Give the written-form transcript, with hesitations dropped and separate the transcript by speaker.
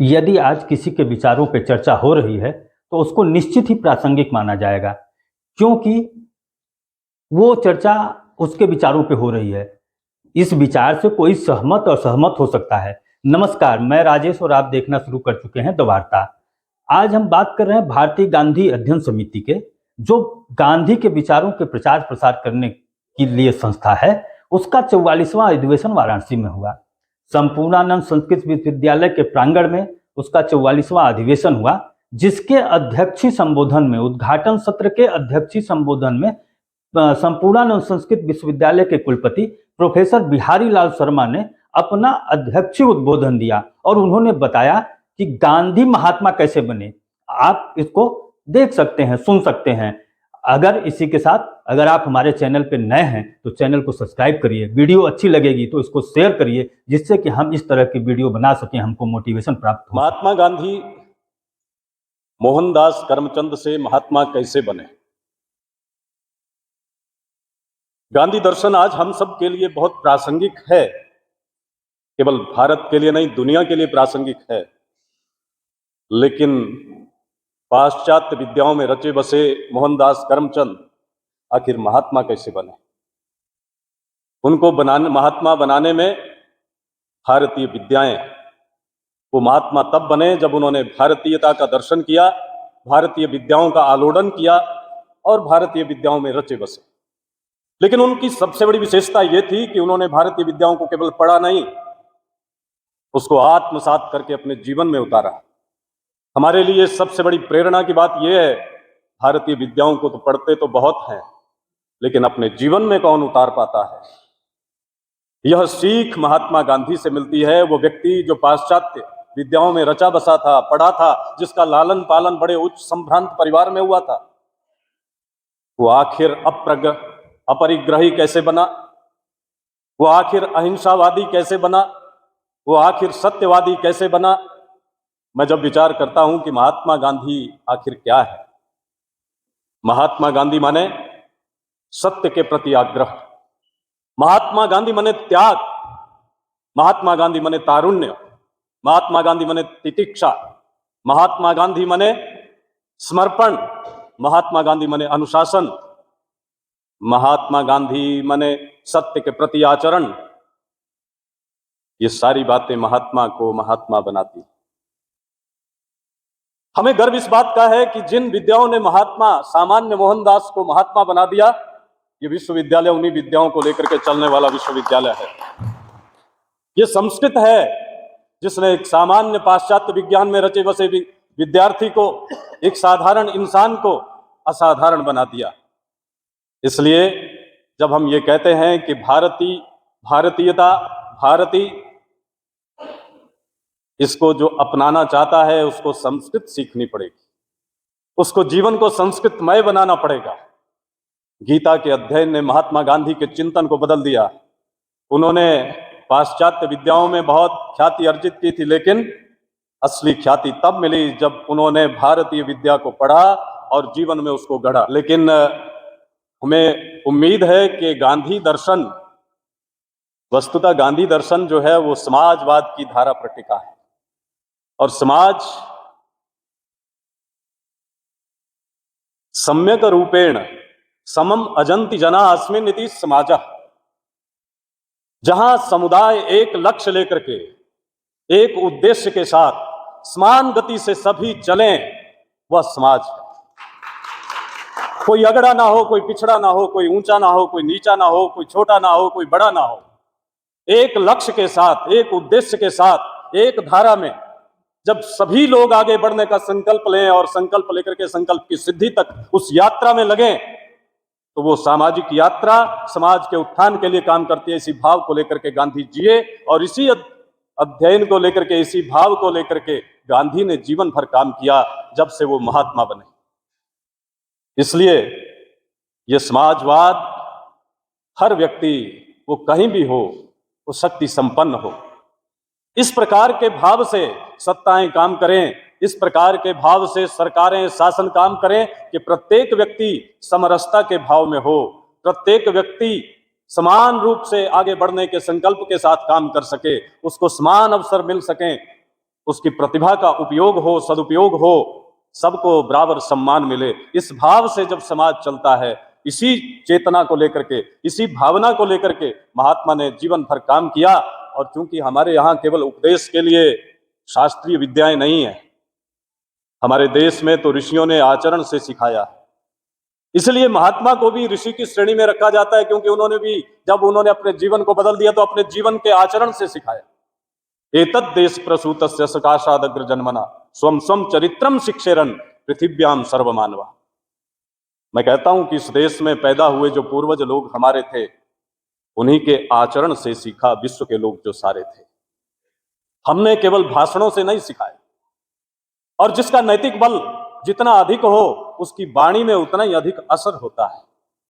Speaker 1: यदि आज किसी के विचारों पे चर्चा हो रही है तो उसको निश्चित ही प्रासंगिक माना जाएगा, क्योंकि वो चर्चा उसके विचारों पे हो रही है। इस विचार से कोई सहमत और असहमत हो सकता है। नमस्कार, मैं राजेश और आप देखना शुरू कर चुके हैं द वार्ता। आज हम बात कर रहे हैं भारतीय गांधी अध्ययन समिति के, जो गांधी के विचारों के प्रचार प्रसार करने के लिए संस्था है। उसका 44वां अधिवेशन वाराणसी में हुआ। संपूर्णानंद संस्कृत विश्वविद्यालय के प्रांगण में उसका 44वां अधिवेशन हुआ, जिसके अध्यक्षीय संबोधन में, उद्घाटन सत्र के अध्यक्षीय संबोधन में संपूर्णानंद संस्कृत विश्वविद्यालय के कुलपति प्रोफेसर बिहारी लाल शर्मा ने अपना अध्यक्षीय उद्बोधन दिया और उन्होंने बताया कि गांधी महात्मा कैसे बने। आप इसको देख सकते हैं, सुन सकते हैं। अगर आप हमारे चैनल पे नए हैं तो चैनल को सब्सक्राइब करिए। वीडियो अच्छी लगेगी तो इसको शेयर करिए, जिससे कि हम इस तरह की वीडियो बना सकें, हमको मोटिवेशन प्राप्त हो।
Speaker 2: महात्मा गांधी मोहनदास करमचंद से महात्मा कैसे बने। गांधी दर्शन आज हम सब के लिए बहुत प्रासंगिक है, केवल भारत के लिए नहीं, दुनिया के लिए प्रासंगिक है। लेकिन पाश्चात्य विद्याओं में रचे बसे मोहनदास करमचंद आखिर महात्मा कैसे बने। उनको महात्मा बनाने में भारतीय विद्याएं, वो महात्मा तब बने जब उन्होंने भारतीयता का दर्शन किया, भारतीय विद्याओं का आलोड़न किया और भारतीय विद्याओं में रचे बसे। लेकिन उनकी सबसे बड़ी विशेषता यह थी कि उन्होंने भारतीय विद्याओं को केवल पढ़ा नहीं, उसको आत्मसात करके अपने जीवन में उतारा। हमारे लिए सबसे बड़ी प्रेरणा की बात यह है, भारतीय विद्याओं को तो पढ़ते तो बहुत हैं, लेकिन अपने जीवन में कौन उतार पाता है। यह सीख महात्मा गांधी से मिलती है। वो व्यक्ति जो पाश्चात्य विद्याओं में रचा बसा था, पढ़ा था, जिसका लालन पालन बड़े उच्च संभ्रांत परिवार में हुआ था, वो आखिर अपरिग्रही कैसे बना, वो आखिर अहिंसावादी कैसे बना, वो आखिर सत्यवादी कैसे बना। मैं जब विचार करता हूं कि महात्मा गांधी आखिर क्या है, महात्मा गांधी माने सत्य के प्रति आग्रह, महात्मा गांधी माने त्याग, महात्मा गांधी माने तारुण्य, महात्मा गांधी माने तितिक्षा, महात्मा गांधी माने समर्पण, महात्मा गांधी माने अनुशासन, महात्मा गांधी माने सत्य के प्रति आचरण। ये सारी बातें महात्मा को महात्मा बनाती। हमें गर्व इस बात का है कि जिन विद्याओं ने महात्मा सामान्य मोहनदास को महात्मा बना दिया, ये विश्वविद्यालय उन्हीं विद्याओं को लेकर के चलने वाला विश्वविद्यालय है। ये संस्कृत है जिसने एक सामान्य पाश्चात्य विज्ञान में रचे बसे विद्यार्थी को, एक साधारण इंसान को असाधारण बना दिया। इसलिए जब हम ये कहते हैं कि भारतीयता, भारती, इसको जो अपनाना चाहता है उसको संस्कृत सीखनी पड़ेगी, उसको जीवन को संस्कृतमय बनाना पड़ेगा। गीता के अध्ययन ने महात्मा गांधी के चिंतन को बदल दिया। उन्होंने पाश्चात्य विद्याओं में बहुत ख्याति अर्जित की थी, लेकिन असली ख्याति तब मिली जब उन्होंने भारतीय विद्या को पढ़ा और जीवन में उसको गढ़ा। लेकिन हमें उम्मीद है कि गांधी दर्शन, वस्तुतः गांधी दर्शन जो है वो समाजवाद की धारा पर टिका है, और समाज सम्यक रूपेण समम अजंति जना अस्मिन् इति समाजः। जहां समुदाय एक लक्ष्य लेकर के, एक उद्देश्य के साथ समान गति से सभी चलें, वह समाज है। कोई अगड़ा ना हो, कोई पिछड़ा ना हो, कोई ऊंचा ना हो, कोई नीचा ना हो, कोई छोटा ना हो, कोई बड़ा ना हो। एक लक्ष्य के साथ, एक उद्देश्य के साथ, एक धारा में जब सभी लोग आगे बढ़ने का संकल्प लें और संकल्प लेकर के संकल्प की सिद्धि तक उस यात्रा में लगें, तो वो सामाजिक यात्रा समाज के उत्थान के लिए काम करती है। इसी भाव को लेकर के गांधी जिए और इसी अध्ययन को लेकर के, इसी भाव को लेकर के गांधी ने जीवन भर काम किया, जब से वो महात्मा बने। इसलिए ये समाजवाद, हर व्यक्ति वो कहीं भी हो, वो शक्ति संपन्न हो, इस प्रकार के भाव से सत्ताएं काम करें, इस प्रकार के भाव से सरकारें, शासन काम करें कि प्रत्येक व्यक्ति समरसता के भाव में हो, प्रत्येक व्यक्ति समान रूप से आगे बढ़ने के संकल्प के साथ काम कर सके, उसको समान अवसर मिल सकें। उसकी प्रतिभा का उपयोग हो, सदुपयोग हो, सबको बराबर सम्मान मिले, इस भाव से जब समाज चलता है, इसी चेतना को लेकर के, इसी भावना को लेकर के महात्मा ने जीवन भर काम किया। और चूंकि हमारे यहाँ केवल उपदेश के लिए शास्त्रीय विद्याएं नहीं है, हमारे देश में तो ऋषियों ने आचरण से सिखाया, इसलिए महात्मा को भी ऋषि की श्रेणी में रखा जाता है, क्योंकि उन्होंने भी जब उन्होंने अपने जीवन को बदल दिया तो अपने जीवन के आचरण से सिखाया। एतद् देश प्रसूतस्य सकाशादग्र जन्मना स्वम स्वम चरित्रम शिक्षेरन पृथिव्याम सर्वमानवा। मैं कहता हूं कि इस देश में पैदा हुए जो पूर्वज लोग हमारे थे, उन्हीं के आचरण से सीखा विश्व के लोग जो सारे थे। हमने केवल भाषणों से नहीं सिखाया, और जिसका नैतिक बल जितना अधिक हो, उसकी वाणी में उतना ही अधिक असर होता है।